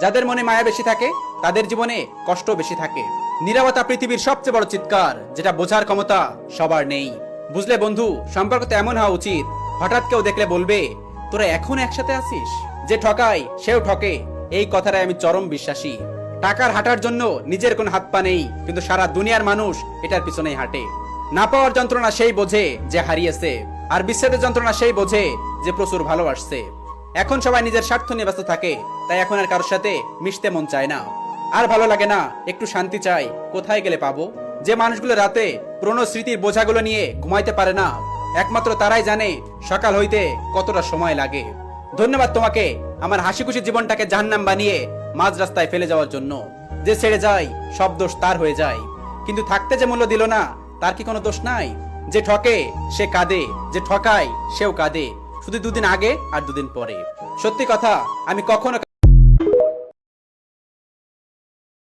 যাদের মনে মায়া বেশি থাকে তাদের জীবনে কষ্ট বেশি থাকে। নীরবতা পৃথিবীর সবচেয়ে বড় চিৎকার, যেটা বোঝার ক্ষমতা সবার নেই। বুঝলে বন্ধু, সম্পর্ক তো এমন হওয়া উচিত, হঠাৎ কেউ দেখলে বলবে তোরা এখন একসাথে আছিস। যে ঠকায় সেও ঠকে, এই কথাটাই আমি চরম বিশ্বাসী। টাকার হাঁটার জন্য নিজের কোন হাত পা নেই, কিন্তু সারা দুনিয়ার মানুষ এটার পিছনেই হাঁটে। না পাওয়ার যন্ত্রণা সেই বোঝে যে হারিয়েছে, আর বিচ্ছেদের যন্ত্রণা সেই বোঝে যে প্রচুর ভালোবাসছে। এখন সবাই নিজের স্বার্থ নিয়ে ব্যস্ত থাকে, তাই এখন আর কারোর সাথে মিশতে মন চায় না। আর ভালো লাগে না, একটু শান্তি চাই, কোথায় গেলে পাবো? যে মানুষগুলো রাতে পুরনো স্মৃতির বোঝাগুলো নিয়ে ঘুমাইতে পারে না, একমাত্র তারাই জানে সকাল হইতে কতটা সময় লাগে। ধন্যবাদ তোমাকে আমার হাসি খুশি জীবনটাকে জাহান্নাম বানিয়ে মাঝ রাস্তায় ফেলে যাওয়ার জন্য। যে ছেড়ে যায় সব দোষ তার হয়ে যায়, কিন্তু থাকতে যে মূল্য দিল না, তার কি কোনো দোষ নাই? যে ঠকে সে কাঁদে, যে ঠকায় সেও কাঁদে, শুধু দুদিন আগে আর দুদিন পরে। সত্যি কথা, আমি কখনো